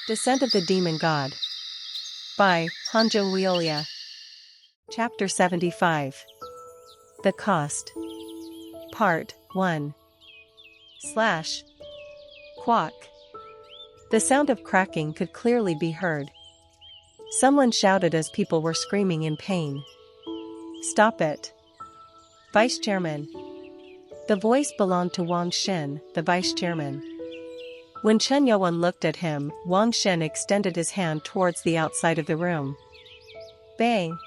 Descent of the Demon God by Hanjo Wiolia. Chapter 75. The Cost. Part 1. Quack. The sound of cracking could clearly be heard. Someone shouted as people were screaming in pain. Stop it. Vice Chairman. The voice belonged to Wang Xin, the Vice Chairman. When Chen Youan looked at him, Wang Xin extended his hand towards the outside of the room. Bang!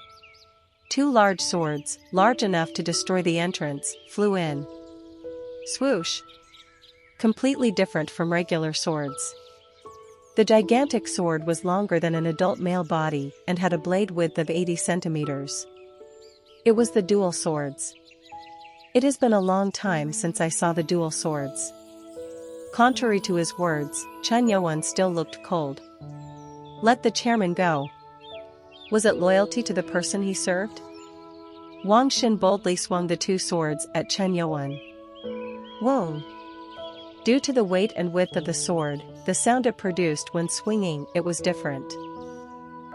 Two large swords, large enough to destroy the entrance, flew in. Swoosh! Completely different from regular swords. The gigantic sword was longer than an adult male body and had a blade width of 80 centimeters. It was the dual swords. It has been a long time since I saw the dual swords. Contrary to his words, Chen Youan still looked cold. Let the chairman go. Was it loyalty to the person he served? Wang Xin boldly swung the two swords at Chen Youan. Whoa! Due to the weight and width of the sword, the sound it produced when swinging it was different.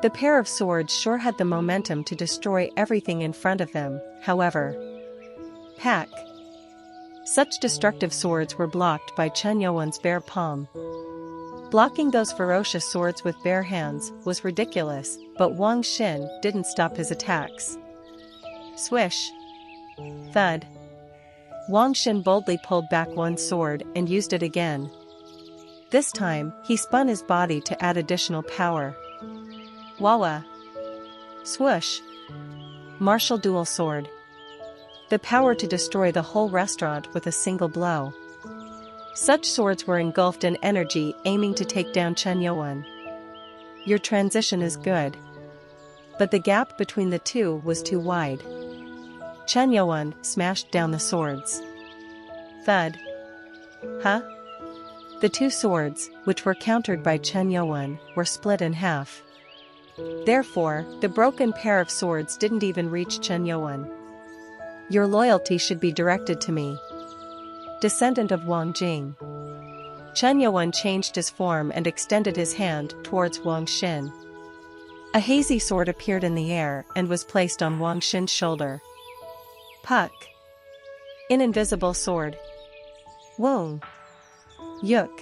The pair of swords sure had the momentum to destroy everything in front of them, however. Pack! Such destructive swords were blocked by Chen Youan's bare palm. Blocking those ferocious swords with bare hands was ridiculous, but Wang Xin didn't stop his attacks. Swish! Thud! Wang Xin boldly pulled back one sword and used it again. This time, he spun his body to add additional power. Wawa! Swoosh! Martial dual sword. The power to destroy the whole restaurant with a single blow. Such swords were engulfed in energy aiming to take down Chen Youan. Your transition is good. But the gap between the two was too wide. Chen Youan smashed down the swords. Thud. Huh? The two swords, which were countered by Chen Youan, were split in half. Therefore, the broken pair of swords didn't even reach Chen Youan. Your loyalty should be directed to me. Descendant of Wang Jing. Chen Youan changed his form and extended his hand towards Wang Xin. A hazy sword appeared in the air and was placed on Wang Xin's shoulder. Puck. An invisible sword. Whoa. Yuk.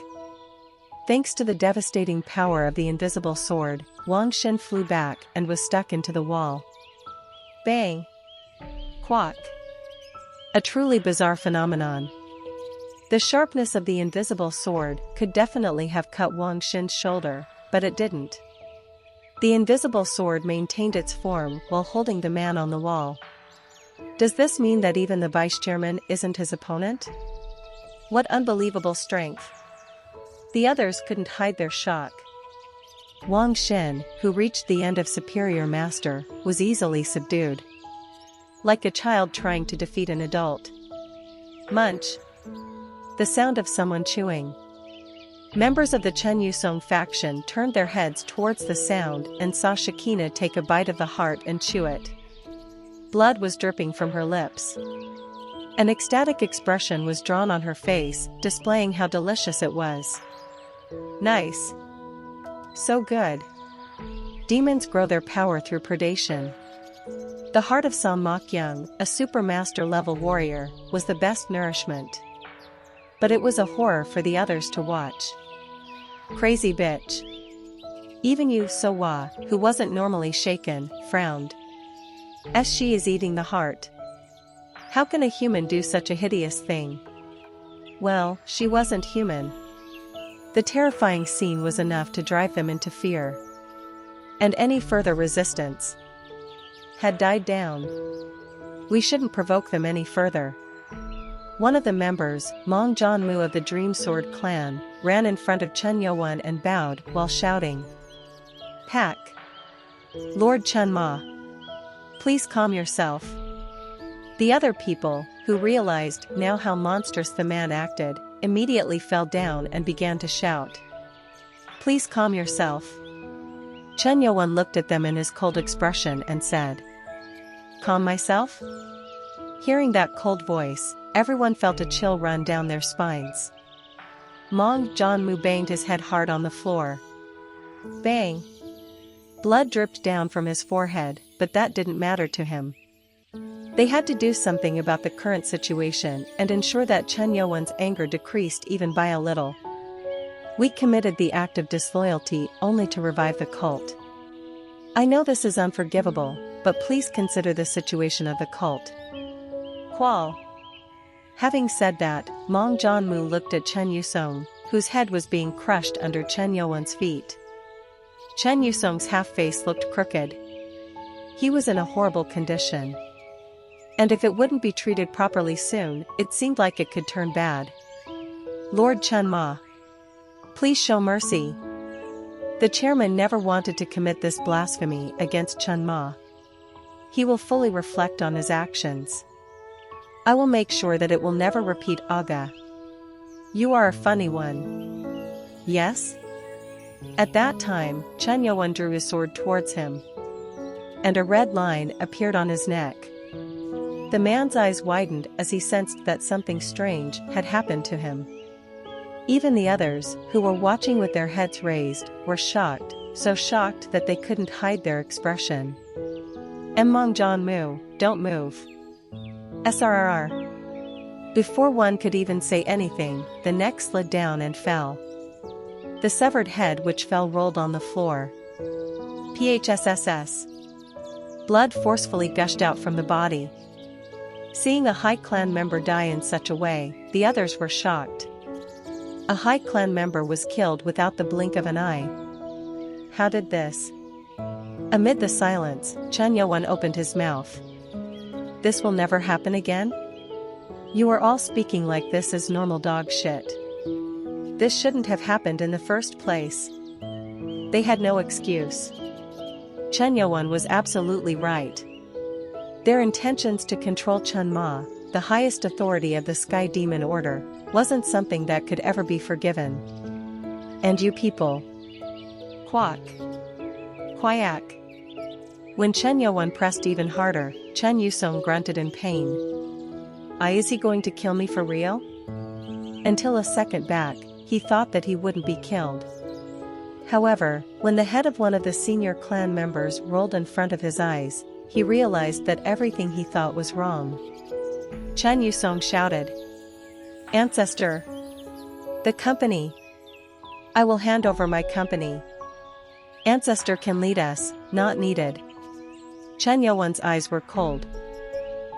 Thanks to the devastating power of the invisible sword, Wang Xin flew back and was stuck into the wall. Bang. Quack. A truly bizarre phenomenon. The sharpness of the invisible sword could definitely have cut Wang Xin's shoulder, but it didn't. The invisible sword maintained its form while holding the man on the wall. Does this mean that even the vice chairman isn't his opponent? What unbelievable strength! The others couldn't hide their shock. Wang Xin, who reached the end of Superior Master, was easily subdued. Like a child trying to defeat an adult. Munch. The sound of someone chewing. Members of the Chen Yusong faction turned their heads towards the sound and saw Shakina take a bite of the heart and chew it. Blood was dripping from her lips. An ecstatic expression was drawn on her face, displaying how delicious it was. Nice. So good. Demons grow their power through predation. The heart of Sam Mokyung, a supermaster level warrior, was the best nourishment. But it was a horror for the others to watch. Crazy bitch. Even Yu So-wa, who wasn't normally shaken, frowned. As she is eating the heart. How can a human do such a hideous thing? Well, she wasn't human. The terrifying scene was enough to drive them into fear. And any further resistance had died down. We shouldn't provoke them any further. One of the members, Mong Jianmu of the Dream Sword clan, ran in front of Chen Youan and bowed while shouting. Pack. Lord Chen Ma. Please calm yourself. The other people, who realized now how monstrous the man acted, immediately fell down and began to shout. Please calm yourself. Chen Youan looked at them in his cold expression and said. Calm myself? Hearing that cold voice, everyone felt a chill run down their spines. Mong Jianmu banged his head hard on the floor. Bang! Blood dripped down from his forehead, but that didn't matter to him. They had to do something about the current situation and ensure that Chen Youwen's anger decreased even by a little. We committed the act of disloyalty only to revive the cult. I know this is unforgivable, but please consider the situation of the cult. Qual. Having said that, Mong Jianmu looked at Chen Yusong, whose head was being crushed under Chen Youwen's feet. Chen Yusong's half-face looked crooked. He was in a horrible condition. And if it wouldn't be treated properly soon, it seemed like it could turn bad. Lord Chen Ma, please show mercy. The chairman never wanted to commit this blasphemy against Chen Ma. He will fully reflect on his actions. I will make sure that it will never repeat. Aga. You are a funny one. Yes? At that time, Chen Youwen drew his sword towards him. And a red line appeared on his neck. The man's eyes widened as he sensed that something strange had happened to him. Even the others, who were watching with their heads raised, were shocked, so shocked that they couldn't hide their expression. Mong Jianmu, don't move. SRRR. Before one could even say anything, the neck slid down and fell. The severed head which fell rolled on the floor. PHSSS. Blood forcefully gushed out from the body. Seeing a High Clan member die in such a way, the others were shocked. A High Clan member was killed without the blink of an eye. How did this? Amid the silence, Chen Youwen opened his mouth. This will never happen again? You are all speaking like this is normal dog shit. This shouldn't have happened in the first place. They had no excuse. Chen Youwen was absolutely right. Their intentions to control Chen Ma, the highest authority of the Sky Demon Order, wasn't something that could ever be forgiven. And you people. Quack. Quack. When Chen Youwen pressed even harder, Chen Yusong grunted in pain. Is he going to kill me for real? Until a second back, he thought that he wouldn't be killed. However, when the head of one of the senior clan members rolled in front of his eyes, he realized that everything he thought was wrong. Chen Yusong shouted. Ancestor! The company! I will hand over my company. Ancestor can lead us, not needed. Chen Youwen's eyes were cold.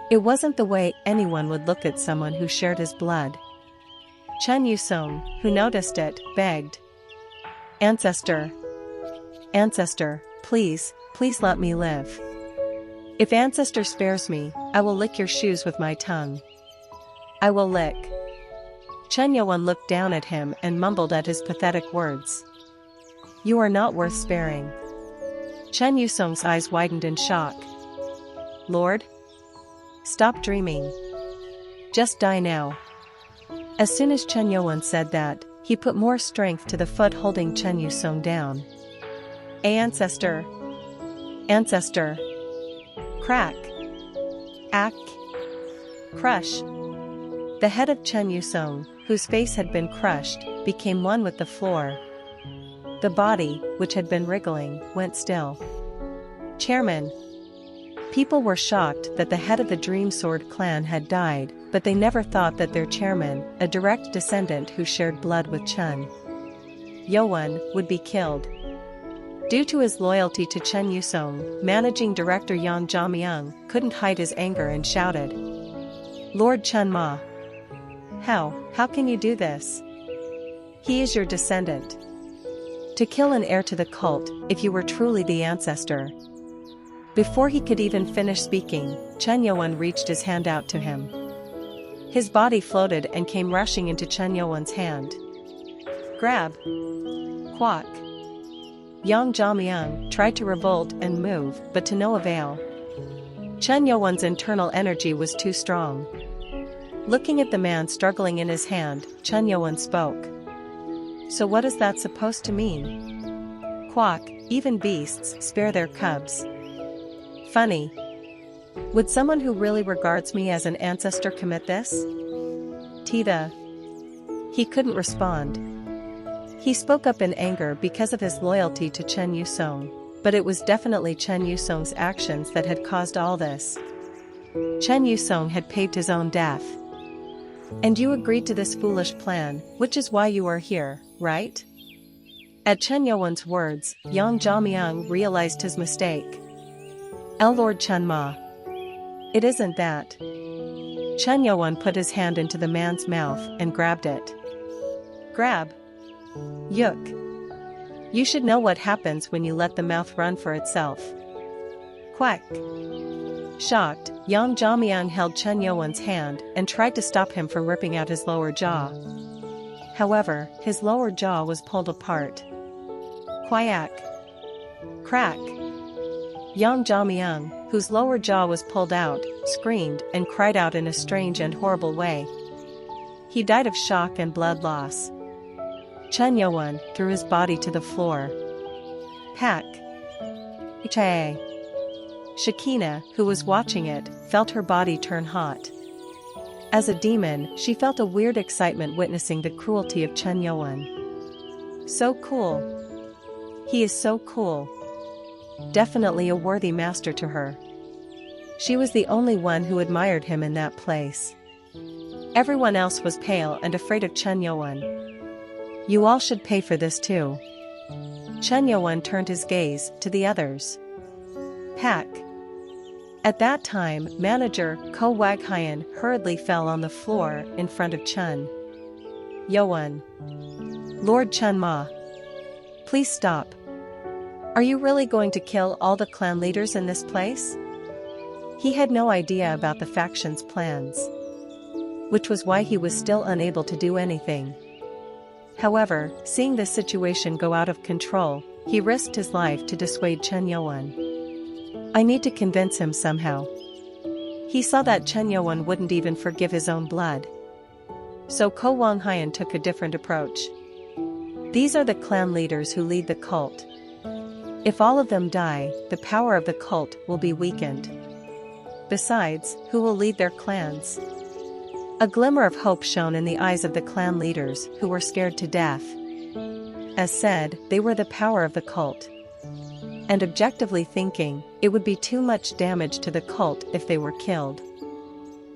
It wasn't the way anyone would look at someone who shared his blood. Chen Yusong, who noticed it, begged. Ancestor! Ancestor, please, please let me live. If Ancestor spares me, I will lick your shoes with my tongue. I will lick. Chen Youwen looked down at him and mumbled at his pathetic words. You are not worth sparing. Chen Yusong's eyes widened in shock. Lord? Stop dreaming. Just die now. As soon as Chen Youwen said that, he put more strength to the foot holding Chen Yusong down. Ancestor! Ancestor! Crack! Ack! Crush! The head of Chen Yusong, whose face had been crushed, became one with the floor. The body, which had been wriggling, went still. Chairman! People were shocked that the head of the Dream Sword clan had died, but they never thought that their chairman, a direct descendant who shared blood with Chen Youwen, would be killed. Due to his loyalty to Chen Yusong, managing director Yang Jiamyang couldn't hide his anger and shouted. Lord Chen Ma! How can you do this? He is your descendant. To kill an heir to the cult, if you were truly the ancestor. Before he could even finish speaking, Chen Youwen reached his hand out to him. His body floated and came rushing into Chen Youwen's hand. Grab! Quack! Yang Jiamyang tried to revolt and move, but to no avail. Chen Youwen's internal energy was too strong. Looking at the man struggling in his hand, Chen Youwen spoke. So what is that supposed to mean? Quack, even beasts spare their cubs. Funny. Would someone who really regards me as an ancestor commit this? Tita. He couldn't respond. He spoke up in anger because of his loyalty to Chen Yusong, but it was definitely Chen Yusong's actions that had caused all this. Chen Yusong had paved his own death. And you agreed to this foolish plan, which is why you are here, right? At Chen Youwen's words, Yang Zhamiang realized his mistake. Lord Chen Ma. It isn't that. Chen Youwen put his hand into the man's mouth and grabbed it. Grab. Yuk. You should know what happens when you let the mouth run for itself. Quack. Shocked, Yang Zhamiang held Chen Youwen's hand and tried to stop him from ripping out his lower jaw. However, his lower jaw was pulled apart. Quack. Crack. Yang Zhamiang, whose lower jaw was pulled out, screamed and cried out in a strange and horrible way. He died of shock and blood loss. Chen Youwen threw his body to the floor. Pack. Che. Shakina, who was watching it, felt her body turn hot. As a demon, she felt a weird excitement witnessing the cruelty of Chen Youwen. So cool. He is so cool. Definitely a worthy master to her. She was the only one who admired him in that place. Everyone else was pale and afraid of Chen Youwen. You all should pay for this too. Chen Youwen turned his gaze to the others. Pack. At that time, manager Ko Waghian hurriedly fell on the floor in front of Chen Youwen. Lord Chen Ma. Please stop. Are you really going to kill all the clan leaders in this place? He had no idea about the faction's plans, which was why he was still unable to do anything. However, seeing the situation go out of control, he risked his life to dissuade Chen Youwen. I need to convince him somehow. He saw that Chen Youwen wouldn't even forgive his own blood. So Ko Wanghian took a different approach. These are the clan leaders who lead the cult. If all of them die, the power of the cult will be weakened. Besides, who will lead their clans? A glimmer of hope shone in the eyes of the clan leaders, who were scared to death. As said, they were the power of the cult. And objectively thinking, it would be too much damage to the cult if they were killed.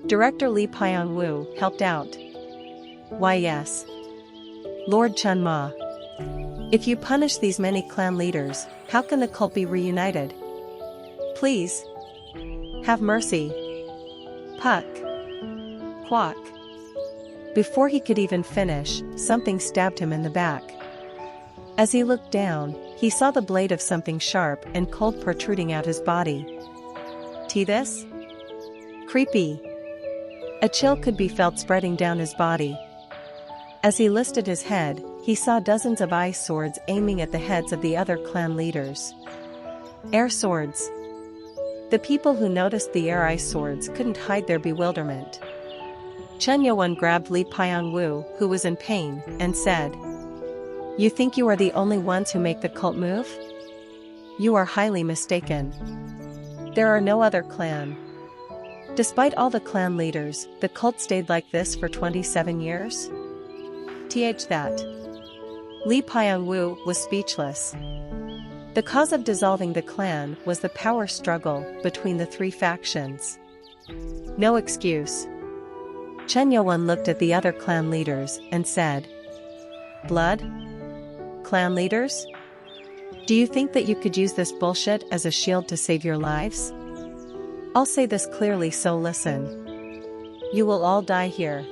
Director Li Pyongwu helped out. Why yes. Lord Chen Ma. If you punish these many clan leaders, how can the cult be reunited? Please. Have mercy. Puck. Quack. Before he could even finish, something stabbed him in the back. As he looked down, he saw the blade of something sharp and cold protruding out his body. This? Creepy. A chill could be felt spreading down his body. As he lifted his head, he saw dozens of ice swords aiming at the heads of the other clan leaders. Air swords. The people who noticed the air ice swords couldn't hide their bewilderment. Chen Youwen grabbed Li Pyongwu, who was in pain, and said, You think you are the only ones who make the cult move? You are highly mistaken. There are no other clan. Despite all the clan leaders, the cult stayed like this for 27 years? That. Li Pyongwu was speechless. The cause of dissolving the clan was the power struggle between the three factions. No excuse. Chen Youwen looked at the other clan leaders and said, Blood? Clan leaders? Do you think that you could use this bullshit as a shield to save your lives? I'll say this clearly, so listen. You will all die here.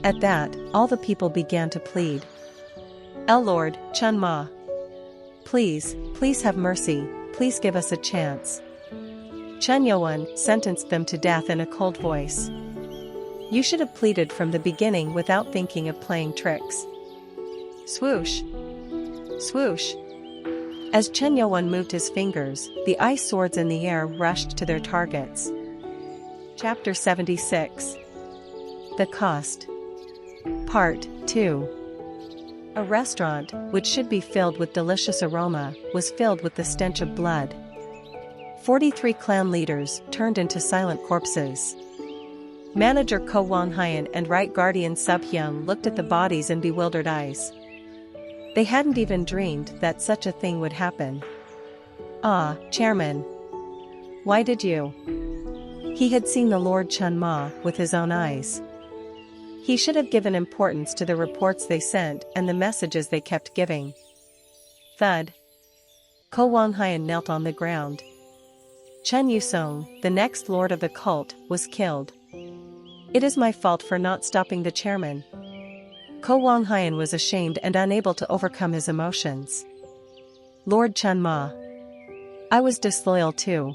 At that, all the people began to plead. Lord Chen Ma. Please have mercy, please give us a chance. Chen Youwen sentenced them to death in a cold voice. You should have pleaded from the beginning without thinking of playing tricks. Swoosh. Swoosh. As Chen Youwen moved his fingers, the ice swords in the air rushed to their targets. Chapter 76. The Cost. Part 2. A restaurant, which should be filled with delicious aroma, was filled with the stench of blood. 43 clan leaders turned into silent corpses. Manager Ko Wanghian and Right Guardian Sub Hyung looked at the bodies in bewildered eyes. They hadn't even dreamed that such a thing would happen. "Ah, Chairman. Why did you?" He had seen the Lord Chun Ma with his own eyes. He should have given importance to the reports they sent and the messages they kept giving. Thud. Ko Wang Haiyan knelt on the ground. Chen Yusong, the next lord of the cult, was killed. It is my fault for not stopping the chairman. Ko Wang Haiyan was ashamed and unable to overcome his emotions. Lord Chun Ma. I was disloyal too.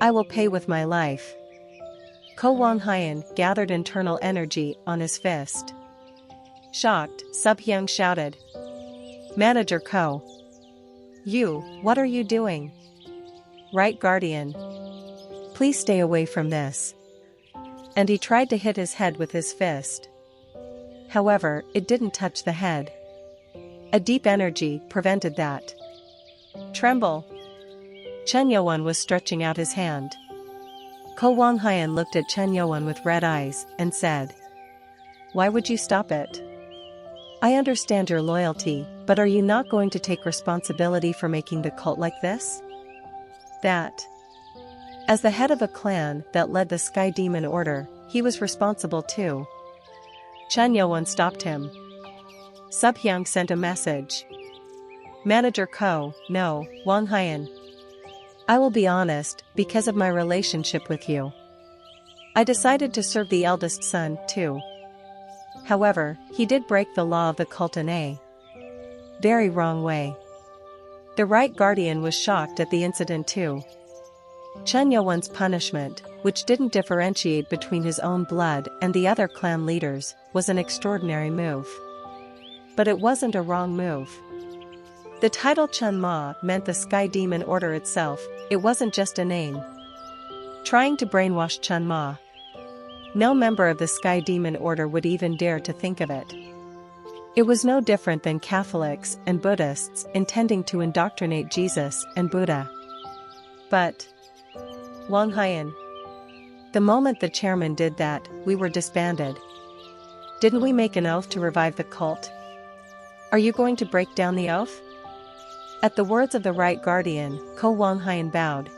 I will pay with my life. Ko Wang Haiyan gathered internal energy on his fist. Shocked, Subhyang shouted. Manager Ko. You, what are you doing? Right guardian. Please stay away from this. And he tried to hit his head with his fist. However, it didn't touch the head. A deep energy prevented that. Tremble. Chen Youan was stretching out his hand. Ko Wang Haiyan looked at Chen Youan with red eyes and said, Why would you stop it? I understand your loyalty, but are you not going to take responsibility for making the cult like this? That. As the head of a clan that led the Sky Demon Order, he was responsible too. Chen Youan stopped him. Subhyang sent a message. Manager Ko, no, Wang Haiyan. I will be honest, because of my relationship with you. I decided to serve the eldest son, too. However, he did break the law of the cult in a very wrong way. The right guardian was shocked at the incident too. Chen Youan's punishment, which didn't differentiate between his own blood and the other clan leaders, was an extraordinary move. But it wasn't a wrong move. The title Chun Ma meant the Sky Demon Order itself, it wasn't just a name. Trying to brainwash Chun Ma. No member of the Sky Demon Order would even dare to think of it. It was no different than Catholics and Buddhists intending to indoctrinate Jesus and Buddha. But Wang Haiyan. The moment the chairman did that, we were disbanded. Didn't we make an oath to revive the cult? Are you going to break down the oath? At the words of the right guardian, Ko Wang Haiyan bowed.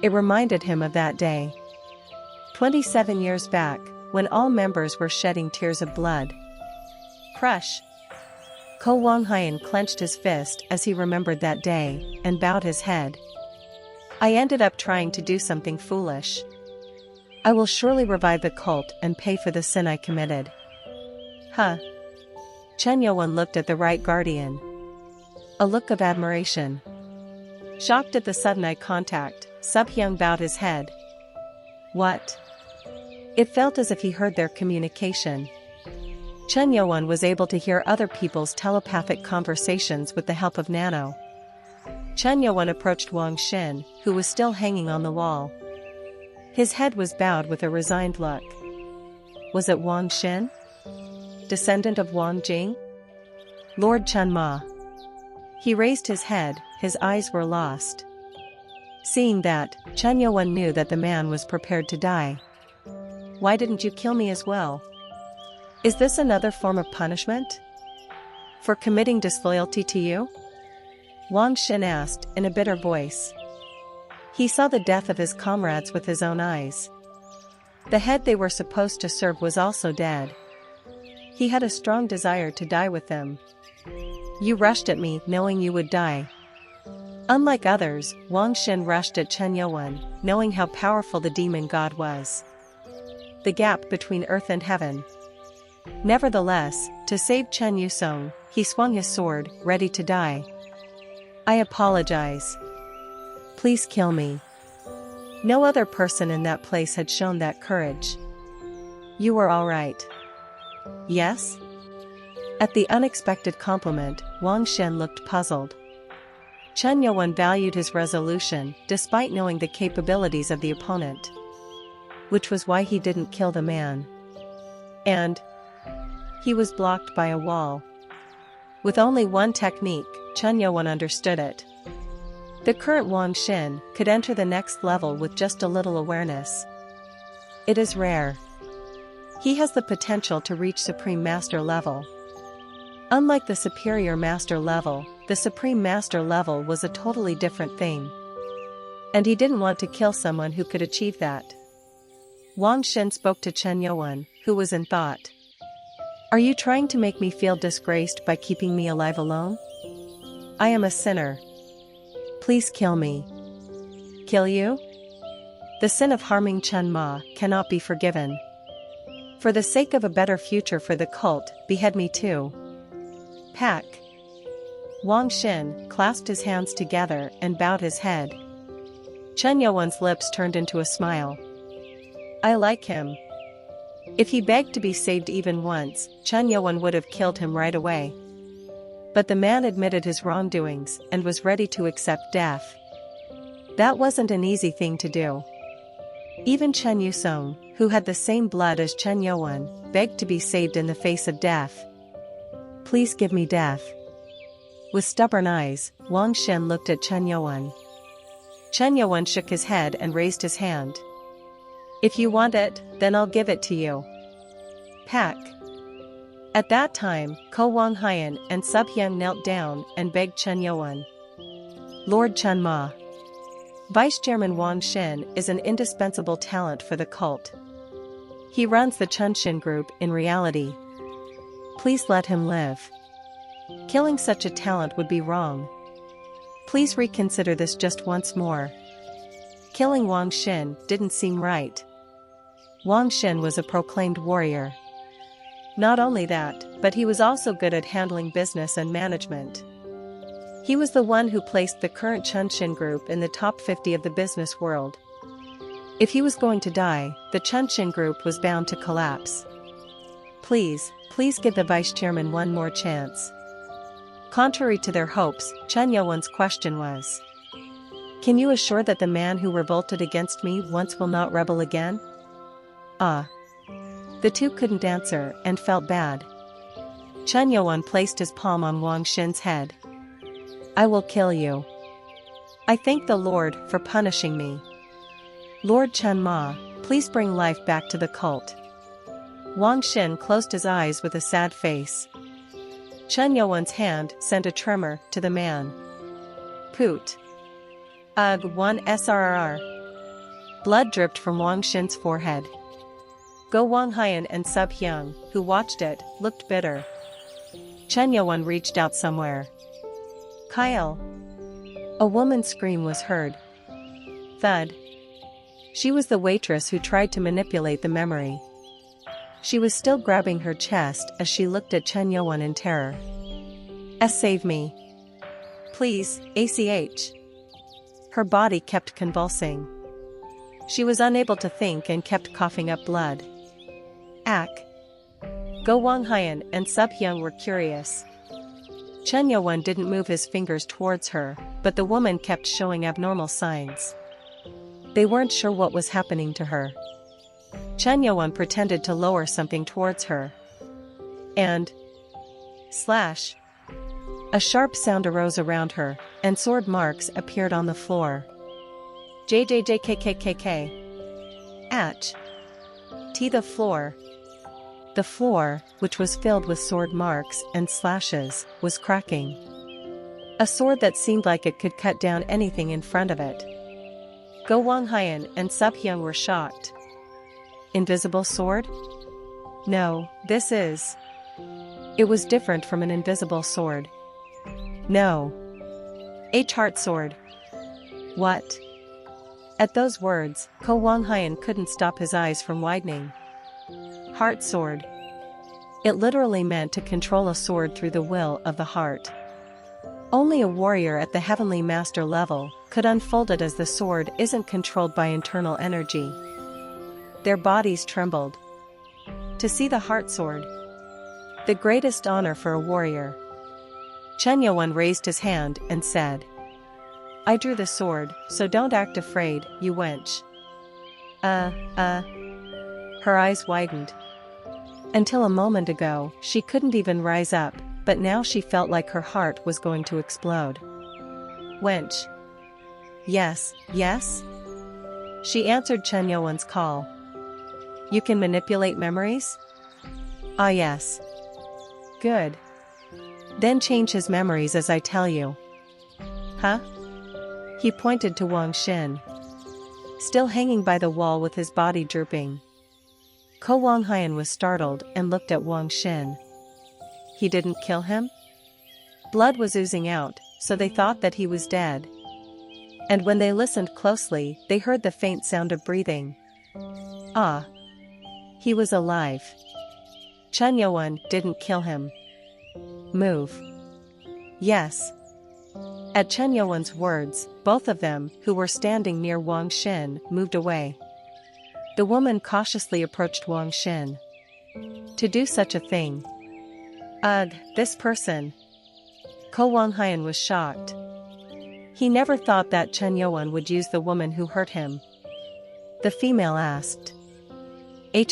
It reminded him of that day. 27 years back, when all members were shedding tears of blood. Crush. Ko Wang Haiyan clenched his fist as he remembered that day, and bowed his head. I ended up trying to do something foolish. I will surely revive the cult and pay for the sin I committed. Huh. Chen Youan looked at the right guardian. A look of admiration. Shocked at the sudden eye contact, Subhyang bowed his head. What? It felt as if he heard their communication. Chen Youan was able to hear other people's telepathic conversations with the help of Nano. Chen Youan approached Wang Xin, who was still hanging on the wall. His head was bowed with a resigned look. Was it Wang Xin? Descendant of Wang Jing? Lord Chun Ma. He raised his head, his eyes were lost. Seeing that, Chen Youan knew that the man was prepared to die. Why didn't you kill me as well? Is this another form of punishment? For committing disloyalty to you? Wang Xin asked in a bitter voice. He saw the death of his comrades with his own eyes. The head they were supposed to serve was also dead. He had a strong desire to die with them. You rushed at me knowing you would die. Unlike others, Wang Xin rushed at Chen Youan, knowing how powerful the demon god was. The gap between earth and heaven. Nevertheless, to save Chen Yusong, he swung his sword, ready to die. I apologize. Please kill me. No other person in that place had shown that courage. You were all right. Yes? At the unexpected compliment, Wang Xin looked puzzled. Chen Youan valued his resolution, despite knowing the capabilities of the opponent. Which was why he didn't kill the man. And he was blocked by a wall. With only one technique, Chen Youan understood it. The current Wang Xin could enter the next level with just a little awareness. It is rare. He has the potential to reach Supreme Master level. Unlike the superior master level, the supreme master level was a totally different thing. And he didn't want to kill someone who could achieve that. Wang Xin spoke to Chen Yuan, who was in thought. Are you trying to make me feel disgraced by keeping me alive alone? I am a sinner. Please kill me. Kill you? The sin of harming Chen Ma cannot be forgiven. For the sake of a better future for the cult, behead me too. Pack. Wang Xin clasped his hands together and bowed his head. Chen Yuan's lips turned into a smile. I like him. If he begged to be saved even once, Chen Yuan would have killed him right away. But the man admitted his wrongdoings and was ready to accept death. That wasn't an easy thing to do. Even Chen Yusong, who had the same blood as Chen Yuan, begged to be saved in the face of death. Please give me death. With stubborn eyes, Wang Xin looked at Chen Yuan. Chen Yuan shook his head and raised his hand. If you want it, then I'll give it to you. Pack. At that time, Ko Wang Haiyan and Sub Hyang knelt down and begged Chen Yuan. Lord Chen Ma. Vice Chairman Wang Xin is an indispensable talent for the cult. He runs the Chunxin group in reality. Please let him live. Killing such a talent would be wrong. Please reconsider this just once more. Killing Wang Xin didn't seem right. Wang Xin was a proclaimed warrior. Not only that, but he was also good at handling business and management. He was the one who placed the current Chunxin group in the top 50 of the business world. If he was going to die, the Chunxin group was bound to collapse. Please give the vice chairman one more chance. Contrary to their hopes, Chen Yuan's question was, can you assure that the man who revolted against me once will not rebel again? The two couldn't answer and felt bad. Chen Yuan placed his palm on Wang Xin's head. I will kill you. I thank the Lord for punishing me. Lord Chen Ma, please bring life back to the cult. Wang Xin closed his eyes with a sad face. Chen Yuan's hand sent a tremor to the man. Poot. Ugh, 1 SRR. Blood dripped from Wang Xin's forehead. Go Wang Haiyan and Sub Hyang, who watched it, looked bitter. Chen Yuan reached out somewhere. Kyle. A woman's scream was heard. Thud. She was the waitress who tried to manipulate the memory. She was still grabbing her chest as she looked at Chen Yuan in terror. Save me. Please, ACH. Her body kept convulsing. She was unable to think and kept coughing up blood. Ack. Go Wang Haiyan and Sub Hyang were curious. Chen Yuan didn't move his fingers towards her, but the woman kept showing abnormal signs. They weren't sure what was happening to her. Chen Yuan pretended to lower something towards her. And... slash. A sharp sound arose around her, and sword marks appeared on the floor. JJJKKKK. Atch. T. The floor. The floor, which was filled with sword marks and slashes, was cracking. A sword that seemed like it could cut down anything in front of it. Go Wang Haiyan and Sub Hyang were shocked. Invisible sword? No, this is... It was different from an invisible sword. No. Heart sword. What? At those words, Ko Wang Haiyan couldn't stop his eyes from widening. Heart sword. It literally meant to control a sword through the will of the heart. Only a warrior at the heavenly master level could unfold it, as the sword isn't controlled by internal energy. Their bodies trembled. To see the heart sword. The greatest honor for a warrior. Chen Yuan raised his hand and said, I drew the sword, so don't act afraid, you wench. Her eyes widened. Until a moment ago, she couldn't even rise up, but now she felt like her heart was going to explode. Wench. Yes, yes? She answered Chen Yuan's call. You can manipulate memories? Ah yes. Good. Then change his memories as I tell you. Huh? He pointed to Wang Xin, still hanging by the wall with his body drooping. Ko Wanghian was startled and looked at Wang Xin. He didn't kill him? Blood was oozing out, so they thought that he was dead. And when they listened closely, they heard the faint sound of breathing. Ah! He was alive. Chen Yuan didn't kill him. Move. Yes. At Chen Yuan's words, both of them, who were standing near Wang Xin, moved away. The woman cautiously approached Wang Xin. To do such a thing. Ugh, this person. Ko Wanghian was shocked. He never thought that Chen Yuan would use the woman who hurt him. The female asked.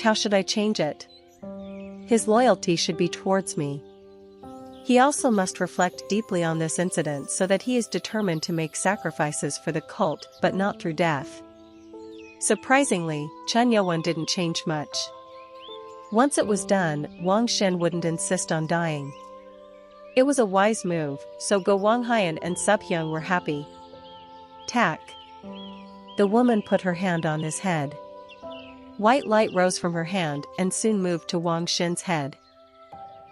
How should I change it? His loyalty should be towards me. He also must reflect deeply on this incident so that he is determined to make sacrifices for the cult, but not through death. Surprisingly, Chen Yuan didn't change much. Once it was done, Wang Xin wouldn't insist on dying. It was a wise move, so Go Wanghian and Subhyung were happy. Tack. The woman put her hand on his head. White light rose from her hand and soon moved to Wang Xin's head.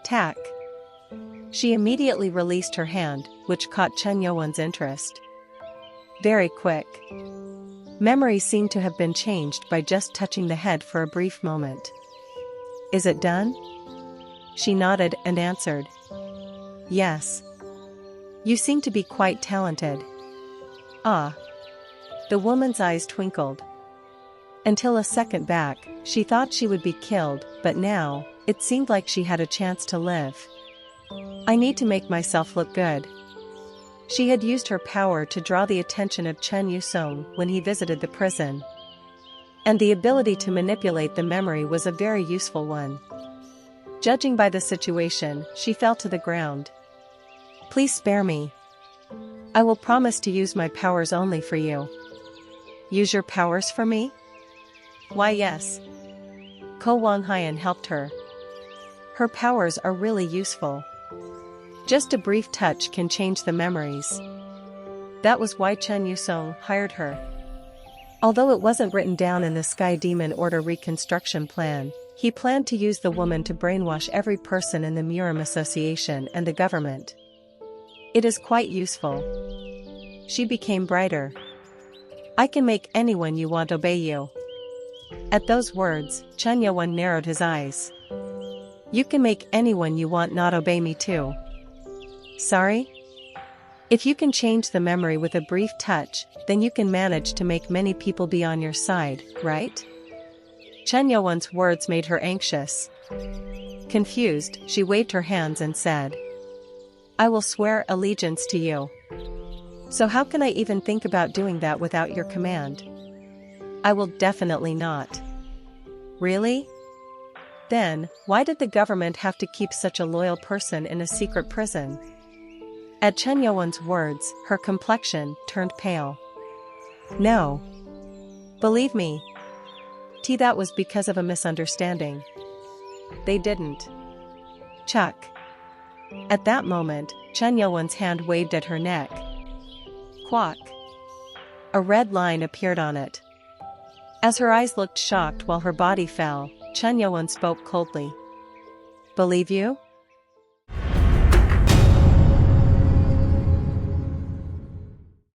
Tack. She immediately released her hand, which caught Chen Yuan's interest. Very quick. Memory seemed to have been changed by just touching the head for a brief moment. Is it done? She nodded and answered. Yes. You seem to be quite talented. Ah. The woman's eyes twinkled. Until a second back, she thought she would be killed, but now, it seemed like she had a chance to live. I need to make myself look good. She had used her power to draw the attention of Chen Yusong when he visited the prison. And the ability to manipulate the memory was a very useful one. Judging by the situation, she fell to the ground. Please spare me. I will promise to use my powers only for you. Use your powers for me? Why yes. Ko Wanghian helped her. Her powers are really useful. Just a brief touch can change the memories. That was why Chen Yusong hired her. Although it wasn't written down in the Sky Demon Order reconstruction plan, he planned to use the woman to brainwash every person in the Murim Association and the government. It is quite useful. She became brighter. I can make anyone you want obey you. At those words, Chen Yuan narrowed his eyes. You can make anyone you want not obey me too. Sorry? If you can change the memory with a brief touch, then you can manage to make many people be on your side, right? Chen Yuan's words made her anxious. Confused, she waved her hands and said, I will swear allegiance to you. So how can I even think about doing that without your command? I will definitely not. Really? Then, why did the government have to keep such a loyal person in a secret prison? At Chen Yuan's words, her complexion turned pale. No. Believe me. That was because of a misunderstanding. They didn't. Chuck. At that moment, Chen Yuan's hand waved at her neck. Quack. A red line appeared on it. As her eyes looked shocked while her body fell, Chen Yuan spoke coldly. Believe you?